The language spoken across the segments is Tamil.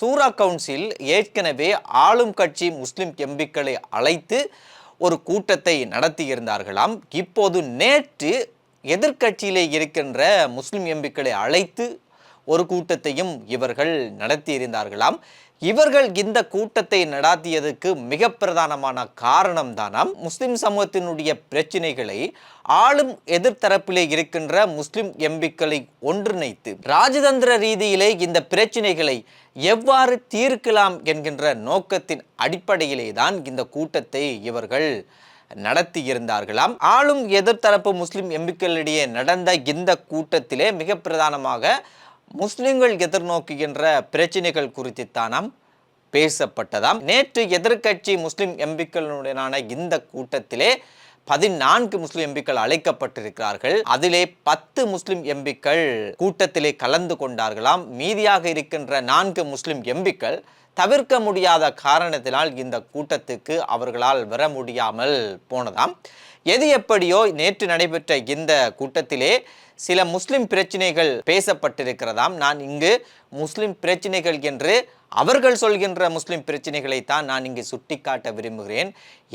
சூரா கவுன்சில் ஏற்கனவே ஆளும் கட்சி முஸ்லிம் எம்பிக்களை அழைத்து ஒரு கூட்டத்தை நடத்தியிருந்தார்களாம். இப்போது நேற்று எதிர்க்கட்சியிலே இருக்கின்ற முஸ்லிம் எம்பிக்களை அழைத்து ஒரு கூட்டத்தையும் இவர்கள் நடத்தியிருந்தார்களாம். இவர்கள் இந்த கூட்டத்தை நடாத்தியதற்கு மிக பிரதானமான காரணம் தானாம் முஸ்லிம் சமூகத்தினுடைய பிரச்சனைகளை ஆளும் எதிர்த்தரப்பிலே இருக்கின்ற முஸ்லிம் எம்பிக்களை ஒன்றிணைத்து ராஜதந்திர ரீதியிலே இந்த பிரச்சனைகளை எவ்வாறு தீர்க்கலாம் என்கின்ற நோக்கத்தின் அடிப்படையிலே தான் இந்த கூட்டத்தை இவர்கள் நடத்தி இருந்தார்களாம். ஆளும் எதிர்த்தரப்பு முஸ்லிம் எம்பிக்களிடையே நடந்த இந்த கூட்டத்திலே மிக பிரதானமாக முஸ்லிம்கள் எதிர்நோக்குகின்ற பிரச்சனைகள் குறித்து தானாம் பேசப்பட்டதாம். நேற்று எதிர்க்கட்சி முஸ்லிம் எம்பிக்களுடனான இந்த கூட்டத்திலே 14 முஸ்லிம் எம்பிக்கள் அழைக்கப்பட்டிருக்கிறார்கள். அதிலே 10 முஸ்லிம் எம்பிக்கள் கூட்டத்திலே கலந்து கொண்டார்களாம். மீதியாக இருக்கின்ற 4 முஸ்லிம் எம்பிக்கள் தவிர்க்க முடியாத காரணத்தினால் இந்த கூட்டத்துக்கு அவர்களால் வர முடியாமல் போனதாம். எது எப்படியோ நேற்று நடைபெற்ற இந்த கூட்டத்திலே சில முஸ்லிம் பிரச்சனைகள் பேசப்பட்டிருக்கிறதாம். நான் இங்கு முஸ்லிம் பிரச்சனைகள் என்று அவர்கள் சொல்கின்ற முஸ்லிம் பிரச்சனைகளை தான் நான் இங்கு சுட்டிக்காட்ட விரும்புகிறேன்.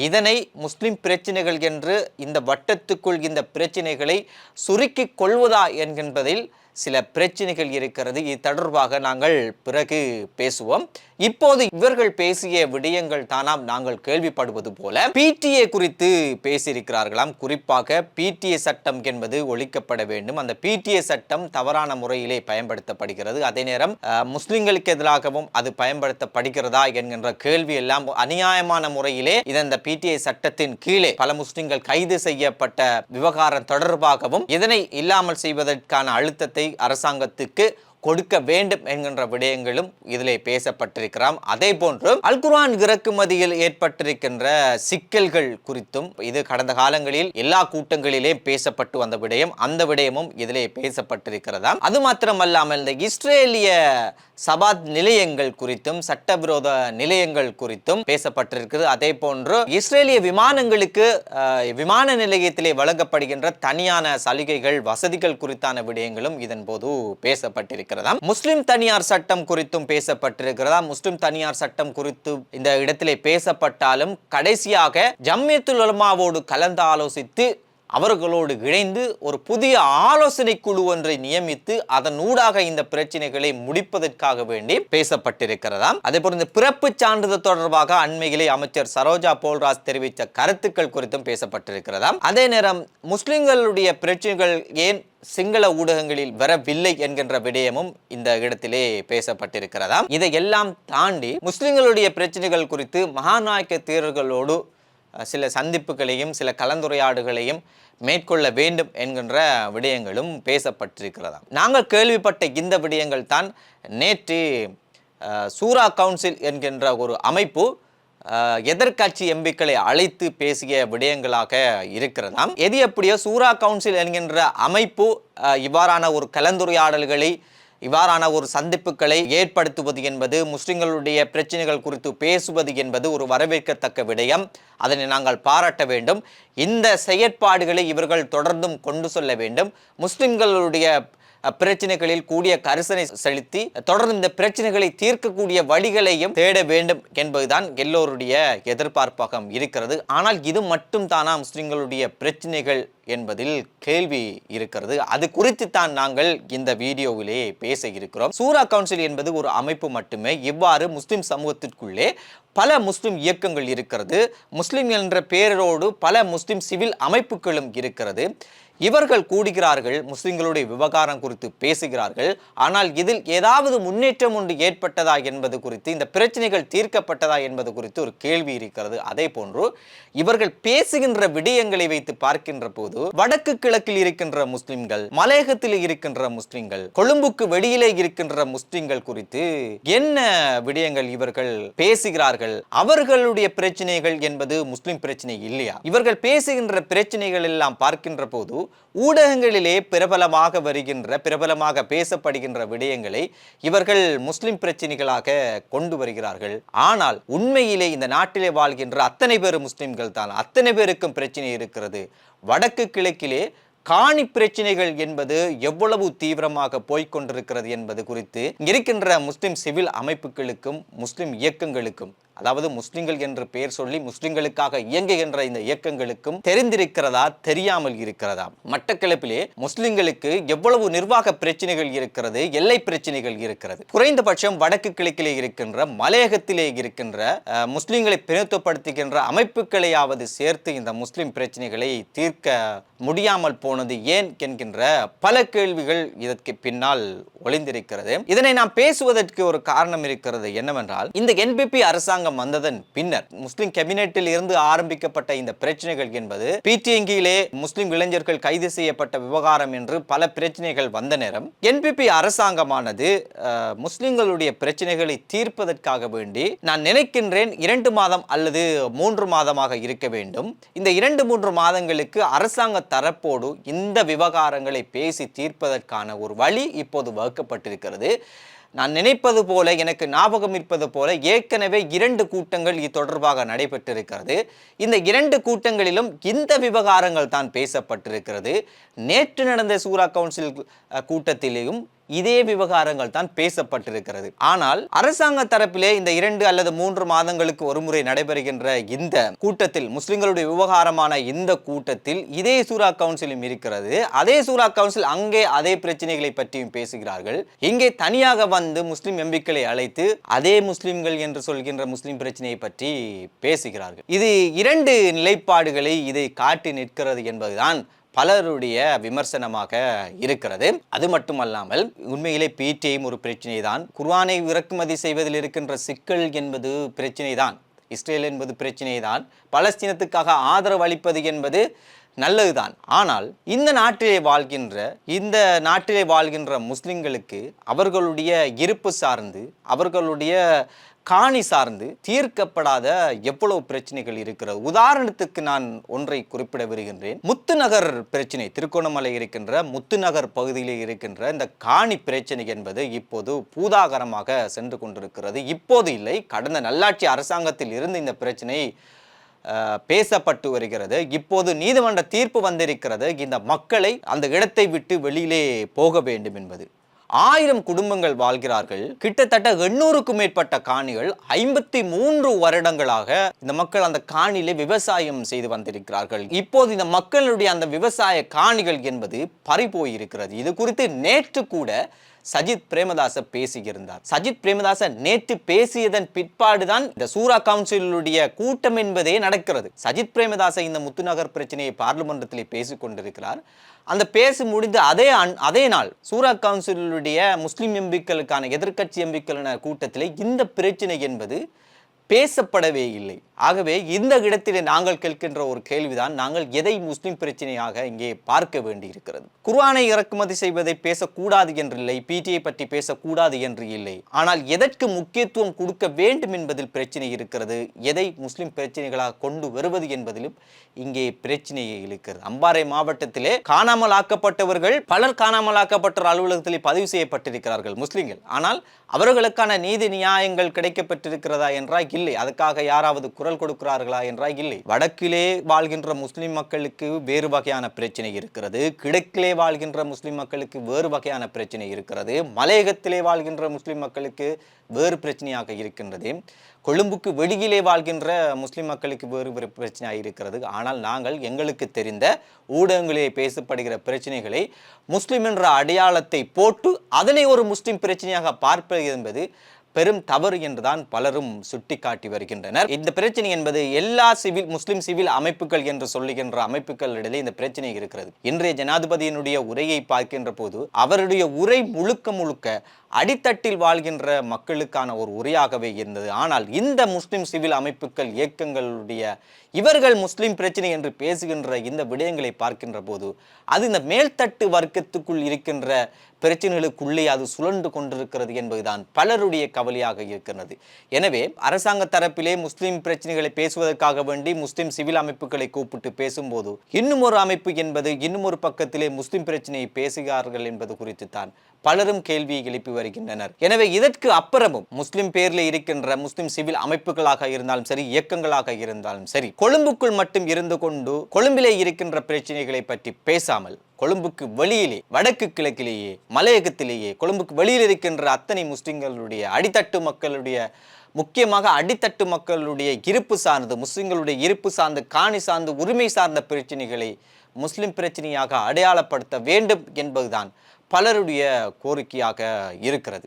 இதனை முஸ்லிம் பிரச்சனைகள் என்று இந்த வட்டத்துக்குள் இந்த பிரச்சனைகளை சுருக்கிக் கொள்வதா என்கின்றதில் சில பிரச்சனைகள் இருக்கிறது. இது தொடர்பாக நாங்கள் பிறகு பேசுவோம். இப்போது இவர்கள் பேசிய விடயங்கள் தானாம் நாங்கள் கேள்விப்படுவது போல பிடிஏ குறித்து பேசியிருக்கிறார்களாம். குறிப்பாக பிடிஏ சட்டம் என்பது ஒழிக்கப்பட வேண்டும். அந்த பிடிஏ சட்டம் தவறான முறையிலே பயன்படுத்தப்படுகிறது. அதே நேரம் முஸ்லிம்களுக்கு எதிராகவும் அது பயன்படுத்தப்படுகிறதா என்கின்ற கேள்வி எல்லாம் அநியாயமான முறையிலே இந்த பிடிஏ சட்டத்தின் கீழே பல முஸ்லிம்கள் கைது செய்யப்பட்ட விவகாரம் தொடர்பாகவும் இதனை இல்லாமல் செய்வதற்கான அழுத்தத்தை அரசாங்கத்துக்கு கொடுக்க வேண்டும் என்கின்ற விடயங்களும் இதிலே பேசப்பட்டிருக்கிறார். அதே போன்று அல் குர்ஆன் இறக்குமதியில் ஏற்பட்டிருக்கின்ற சிக்கல்கள் குறித்தும் இது கடந்த காலங்களில் எல்லா கூட்டங்களிலே பேசப்பட்டு வந்த விடயம், அந்த விடயமும் இதிலே பேசப்பட்டிருக்கிறதா. அது மாத்திரமல்லாமல் இந்த இஸ்ரேலிய சபாத் நிலையங்கள் குறித்தும் சட்டவிரோத நிலையங்கள் குறித்தும் பேசப்பட்டிருக்கிறது. அதே போன்று இஸ்ரேலிய விமானங்களுக்கு விமான நிலையத்திலே வழங்கப்படுகின்ற தனியான சலுகைகள் வசதிகள் குறித்தான விடயங்களும் இதன் போது பேசப்பட்டிருக்கிறது. முஸ்லிம் தனியார் சட்டம் குறித்தும் பேசப்பட்டிருக்கிறதா. முஸ்லிம் தனியார் சட்டம் குறித்து இந்த இடத்திலே பேசப்பட்டாலும் கடைசியாக ஜம்மியத்துல் உலமாவோடு கலந்து ஆலோசித்து அவர்களோடு இணைந்து ஒரு புதிய ஆலோசனை குழு ஒன்றை நியமித்து அதன் ஊடாக இந்த பிரச்சனைகளை முடிப்பதற்காக வேண்டி பேசப்பட்டிருக்கிறதா. அதே போல இந்த பிறப்பு சான்றிதழ் தொடர்பாக அண்மையிலே அமைச்சர் சரோஜா போல்ராஜ் தெரிவித்த கருத்துக்கள் குறித்தும் பேசப்பட்டிருக்கிறதா. அதே நேரம் முஸ்லிம்களுடைய பிரச்சனைகள் ஏன் சிங்கள ஊடகங்களில் வரவில்லை என்கின்ற விடயமும் இந்த இடத்திலே பேசப்பட்டிருக்கிறதா. இதையெல்லாம் தாண்டி முஸ்லிம்களுடைய பிரச்சனைகள் குறித்து மகாநாயக்க தேரர்களோடு சில சந்திப்புகளையும் சில கலந்துரையாடுகளையும் மேற்கொள்ள வேண்டும் என்கின்ற விடயங்களும் பேசப்பட்டிருக்கிறதா. நாங்கள் கேள்விப்பட்ட இந்த விடயங்கள் தான் நேற்று சூரா கவுன்சில் என்கின்ற ஒரு அமைப்பு எதிர்க்கட்சி எம்பிக்களை அழைத்து பேசிய விடயங்களாக இருக்கிறதாம். எது எப்படியோ சூரா கவுன்சில் என்கின்ற அமைப்பு இவ்வாறான ஒரு கலந்துரையாடல்களை இவ்வாறான ஒரு சந்திப்புகளை ஏற்படுத்துவது என்பது முஸ்லிம்களுடைய பிரச்சனைகள் குறித்து பேசுவது என்பது ஒரு வரவேற்கத்தக்க விடயம். அதனை நாங்கள் பாராட்ட வேண்டும். இந்த செயற்பாடுகளை இவர்கள் தொடர்ந்தும் கொண்டு செல்ல வேண்டும். முஸ்லிம்களுடைய பிரச்சனைகளில் கூடிய கரிசனை செலுத்தி தொடர்ந்து இந்த பிரச்சனைகளை தீர்க்கக்கூடிய வழிகளையும் தேட வேண்டும் என்பதுதான் எல்லோருடைய எதிர்பார்ப்பாக இருக்கிறது. ஆனால் இது மட்டும் தானா முஸ்லிம்களுடைய பிரச்சனைகள் என்பதில் கேள்வி இருக்கிறது. அது குறித்து தான் நாங்கள் இந்த வீடியோவிலே பேச இருக்கிறோம். சூரா கவுன்சில் என்பது ஒரு அமைப்பு மட்டுமே. இவ்வாறு முஸ்லிம் சமூகத்திற்குள்ளே பல முஸ்லிம் இயக்கங்கள் இருக்கிறது. முஸ்லிம் என்ற பெயரோடு பல முஸ்லிம் சிவில் அமைப்புகளும் இருக்கிறது. இவர்கள் கூடுகிறார்கள், முஸ்லிம்களுடைய விவகாரம் குறித்து பேசுகிறார்கள். ஆனால் இதில் ஏதாவது முன்னேற்றம் ஒன்று ஏற்பட்டதா என்பது குறித்து, இந்த பிரச்சனைகள் தீர்க்கப்பட்டதா என்பது குறித்து ஒரு கேள்வி இருக்கிறது. அதே போன்று இவர்கள் பேசுகின்ற விடயங்களை வைத்து பார்க்கின்ற போது வடக்கு கிழக்கில் இருக்கின்ற முஸ்லிம்கள், மலையகத்தில் இருக்கின்ற முஸ்லிம்கள், கொழும்புக்கு வெளியிலே இருக்கின்ற முஸ்லிம்கள் குறித்து என்ன விடயங்கள் இவர்கள் பேசுகிறார்கள்? அவர்களுடைய பிரச்சனைகள் என்பது முஸ்லிம் பிரச்சனை இல்லையா? இவர்கள் பேசுகின்ற பிரச்சனைகள் எல்லாம் பார்க்கின்ற போது ஊடகங்களிலே பிரபலமாக வருகின்ற பிரபலமாக பேசப்படுகின்ற விடயங்களை இவர்கள் முஸ்லிம் பிரச்சனைகளாக கொண்டு வருகிறார்கள். ஆனால் உண்மையிலே இந்த நாட்டிலே வாழ்கின்ற அத்தனை பேர் முஸ்லிம்கள் தான். அத்தனை பேருக்கும் பிரச்சனை இருக்கிறது. வடக்கு கிழக்கிலே காணி பிரச்சனைகள் என்பது எவ்வளவு தீவிரமாக போய்கொண்டிருக்கிறது என்பது குறித்து இருக்கின்ற முஸ்லிம் சிவில் அமைப்புகளுக்கும் முஸ்லிம் இயக்கங்களுக்கும், அதாவது முஸ்லிம்கள் என்று பெயர் சொல்லி முஸ்லிம்களுக்காக இயங்குகின்ற இந்த இயக்கங்களுக்கும் தெரிந்திருக்கிறதா தெரியாமல் இருக்கிறதா? மட்டக்களப்பிலே முஸ்லிம்களுக்கு எவ்வளவு நிர்வாக பிரச்சனைகள் இருக்கிறது, எல்லை பிரச்சனைகள் இருக்கிறது. குறைந்தபட்சம் வடக்கு கிழக்கிலே இருக்கின்ற மலையகத்திலே இருக்கின்ற முஸ்லிம்களை பிரதிநிதித்துவப்படுத்துகின்ற அமைப்புகளையாவது சேர்த்து இந்த முஸ்லிம் பிரச்சனைகளை தீர்க்க முடியாமல் போனது ஏன் என்கின்ற பல கேள்விகள் இதற்கு பின்னால் ஒளிந்திருக்கிறது. இதனை நாம் பேசுவதற்கு ஒரு காரணம் இருக்கிறது. என்னவென்றால், இந்த என்பிபி அரசாங்கம் வந்ததன் பின்னர் முஸ்லிம் கேபினெட்டில் இருந்து ஆரம்பிக்கப்பட்ட இந்த பிரச்சனைகள் என்பது பிடிஎங்கிலே முஸ்லிம் இளைஞர்கள் கைது செய்யப்பட்ட விவகாரம் என்று பல பிரச்சனைகள் வந்த நேரம் என்பிபி அரசாங்கமானது முஸ்லிம்களுடைய பிரச்சனைகளை தீர்ப்பதற்காக வேண்டி நான் நினைக்கின்றேன் 2 மாதம் அல்லது 3 மாதமாக இருக்க வேண்டும். இந்த 2-3 மாதங்களுக்கு அரசாங்க தரப்போடு இந்த விவகாரங்களை பேசி தீர்ப்பதற்கான ஒரு வழி இப்போது வகுக்கப்பட்டிருக்கிறது. நான் நினைப்பது போல, எனக்கு ஞாபகம் இருப்பது போல ஏற்கனவே 2 கூட்டங்கள் இது தொடர்பாக நடைபெற்றிருக்கிறது. இந்த 2 கூட்டங்களிலும் இந்த விவகாரங்கள் தான் பேசப்பட்டிருக்கிறது. நேற்று நடந்த சூரா கவுன்சில் கூட்டத்திலேயும் இதே விவகாரங்கள் தான் பேசப்பட்டிருக்கிறது. ஆனால் அரசாங்க தரப்பிலே இந்த 2 அல்லது 3 மாதங்களுக்கு ஒருமுறை நடைபெறுகின்ற இந்த கூட்டத்தில், முஸ்லிம்களுடைய விவகாரமான இந்த கூட்டத்தில் இதே சூரா கவுன்சிலும் இருக்கிறது. அதே சூரா கவுன்சில் அங்கே அதே பிரச்சனைகளை பற்றியும் பேசுகிறார்கள். இங்கே தனியாக வந்து முஸ்லிம் எம்பிக்களை அழைத்து அதே முஸ்லிம்கள் என்று சொல்கின்ற முஸ்லிம் பிரச்சனையை பற்றி பேசுகிறார்கள். இது 2 நிலைப்பாடுகளை இதை காட்டி நிற்கிறது என்பதுதான் பலருடைய விமர்சனமாக இருக்கிறது. அது மட்டுமல்லாமல் உண்மையிலே பிடிஐயும் ஒரு பிரச்சனை தான். குர்ஆனை இறக்குமதி செய்வதில் இருக்கின்ற சிக்கல் என்பது பிரச்சனை தான். இஸ்ரேல் என்பது பிரச்சனை தான். பலஸ்தீனத்துக்காக ஆதரவு அளிப்பது என்பது நல்லதுதான். ஆனால் இந்த நாட்டிலே வாழ்கின்ற முஸ்லிம்களுக்கு அவர்களுடைய இருப்பு சார்ந்து, அவர்களுடைய காணி சார்ந்து தீர்க்கப்படாத எவ்வளவு பிரச்சனைகள் இருக்கிறது. உதாரணத்துக்கு நான் ஒன்றை குறிப்பிட வருகின்றேன். முத்துநகர் பிரச்சனை, திருகோணமலை இருக்கின்ற முத்துநகர் பகுதியில் இருக்கின்ற இந்த காணி பிரச்சனை என்பது இப்போது பூதாகரமாக சென்று கொண்டிருக்கிறது. இப்போது இல்லை, கடந்த நல்லாட்சி அரசாங்கத்தில் இருந்து இந்த பிரச்சனை பேசப்பட்டு வருகிறது. இப்போது நீதிமன்ற தீர்ப்பு வந்திருக்கிறது, இந்த மக்களை அந்த இடத்தை விட்டு வெளியிலே போக வேண்டும் என்பது. 1000 குடும்பங்கள் வாழ்கிறார்கள். கிட்டத்தட்ட 800க்கும் மேற்பட்ட காணிகள் 53 வருடங்களாக இந்த மக்கள் அந்த காணியிலே விவசாயம் செய்து வந்திருக்கிறார்கள். இப்போது இந்த மக்களுடைய அந்த விவசாய காணிகள் என்பது பறிபோயிருக்கிறது. இது குறித்து நேற்று கூட சஜித் பிரேமதாச பேசியிருந்தார். சஜித் பிரேமதாச நேற்று பேசியதன் பிற்பாடுதான் இந்த சூரா கவுன்சிலுடைய கூட்டம் என்பதே நடக்கிறது. சஜித் பிரேமதாச இந்த முத்துநகர் பிரச்சனையை பார்லிமெண்டத்திலே பேசிக் கொண்டிருக்கிறார். அந்த பேசி முடிந்து அதே நாள் சூரா கவுன்சிலுடைய முஸ்லிம் எம்பிக்களுக்கான எதிர்க்கட்சி எம்பிக்களின கூட்டத்திலே இந்த பிரச்சனை என்பது பேசப்படவே இல்லை. ஆகவே இந்த இடத்திலே நாங்கள் கேட்கின்ற ஒரு கேள்விதான், நாங்கள் எதை முஸ்லிம் பிரச்சனையாக இங்கே பார்க்க வேண்டி இருக்கிறது? குர்ஆனை இறக்குமதி செய்வதை பேசக்கூடாது என்று இல்லை, பிடிஐ பற்றி பேசக்கூடாது என்று இல்லை. ஆனால் எதற்கு முக்கியத்துவம் கொடுக்க வேண்டும் என்பதில் பிரச்சனை இருக்கிறது. எதை முஸ்லிம் பிரச்சனைகளாக கொண்டு வருவது என்பதிலும் இங்கே பிரச்சனையே இருக்கிறது. அம்பாறை மாவட்டத்திலே காணாமல் ஆக்கப்பட்டவர்கள் பலர் காணாமல் ஆக்கப்பட்ட அலுவலகத்திலே பதிவு செய்யப்பட்டிருக்கிறார்கள் முஸ்லிம்கள். ஆனால் அவர்களுக்கான நீதி நியாயங்கள் கிடைக்கப்பட்டிருக்கிறதா என்றால் இல்லை. அதுக்காக யாராவது குரல் கொடுக்கிறார்களா என்றால் இல்லை. வடக்கிலே வாழ்கின்ற முஸ்லிம் மக்களுக்கு வேறு வகையான பிரச்சனை இருக்கிறது. கிழக்கிலே வாழ்கின்ற முஸ்லிம் மக்களுக்கு வேறு வகையான பிரச்சனை இருக்கிறது. மலையகத்திலே வாழ்கின்ற முஸ்லிம் மக்களுக்கு வேறு பிரச்சனையாக இருக்கின்றது. கொழும்புக்கு வெளியிலே வாழ்கின்ற முஸ்லிம் மக்களுக்கு வேறு பிரச்சனையாக இருக்கிறது. ஆனால் நாங்கள் எங்களுக்கு தெரிந்த ஊடகங்களிலே பேசப்படுகிற பிரச்சனைகளை முஸ்லிம் என்ற அடையாளத்தை போட்டு அதனை ஒரு முஸ்லிம் பிரச்சனையாக பார்ப்பது என்பது பெரும் தவறு என்றுதான் பலரும் சுட்டிக்காட்டி வருகின்றனர். இந்த பிரச்சனை என்பது எல்லா முஸ்லிம் சிவில் அமைப்புகள் என்று சொல்லுகின்ற அமைப்புகளிடையே இந்த பிரச்சனை இருக்கிறது. இன்றைய ஜனாதிபதியினுடைய உரையை பார்க்கின்ற போது அவருடைய உரை முழுக்க அடித்தட்டில் வாழ்கின்ற மக்களுக்கான ஒரு உரையாகவே இருந்தது. ஆனால் இந்த முஸ்லிம் சிவில் அமைப்புகள் இயக்கங்களுடைய இவர்கள் முஸ்லிம் பிரச்சனை என்று பேசுகின்ற இந்த விடயங்களை பார்க்கின்ற போது அது இந்த மேல்தட்டு வர்க்கத்துக்குள் இருக்கின்ற பிரச்சனைகளுக்குள்ளே அது சுழன்று கொண்டிருக்கிறது என்பதுதான் பலருடைய கவலை. கவலையாக இருக்கிறது. எனவே அரசாங்க தரப்பிலே முஸ்லிம் பிரச்சனைகளை பேசுவதற்காக வேண்டி முஸ்லிம் சிவில் அமைப்புகளை கூப்பிட்டு பேசும்போது இன்னும் ஒரு அமைப்பு என்பது இன்னும் ஒரு பக்கத்திலே முஸ்லிம் பிரச்சனையை பேசுகிறார்கள் என்பது குறித்து தான் பலரும் கேள்வியை எழுப்பி வருகின்றனர். எனவே இதற்கு அப்புறமும் முஸ்லிம் பேரில் இருக்கின்ற முஸ்லிம் சிவில் அமைப்புகளாக இருந்தாலும் சரி, இயக்கங்களாக இருந்தாலும் சரி, கொழும்புக்குள் மட்டும் இருந்து கொண்டு கொழும்பிலே இருக்கின்ற பிரச்சனைகளை பற்றி பேசாமல் கொழும்புக்கு வெளியிலே, வடக்கு கிழக்கிலேயே, மலையகத்திலேயே, கொழும்புக்கு வெளியில் இருக்கின்ற அத்தனை முஸ்லிம்களுடைய அடித்தட்டு மக்களுடைய, முக்கியமாக அடித்தட்டு மக்களுடைய இருப்பு சார்ந்து, முஸ்லிம்களுடைய இருப்பு சார்ந்து, காணி சார்ந்து, உரிமை சார்ந்த பிரச்சனைகளை முஸ்லிம் பிரச்சனையாக அடையாளப்படுத்த வேண்டும் என்பதுதான் பலருடைய கோரிக்கையாக இருக்கிறது.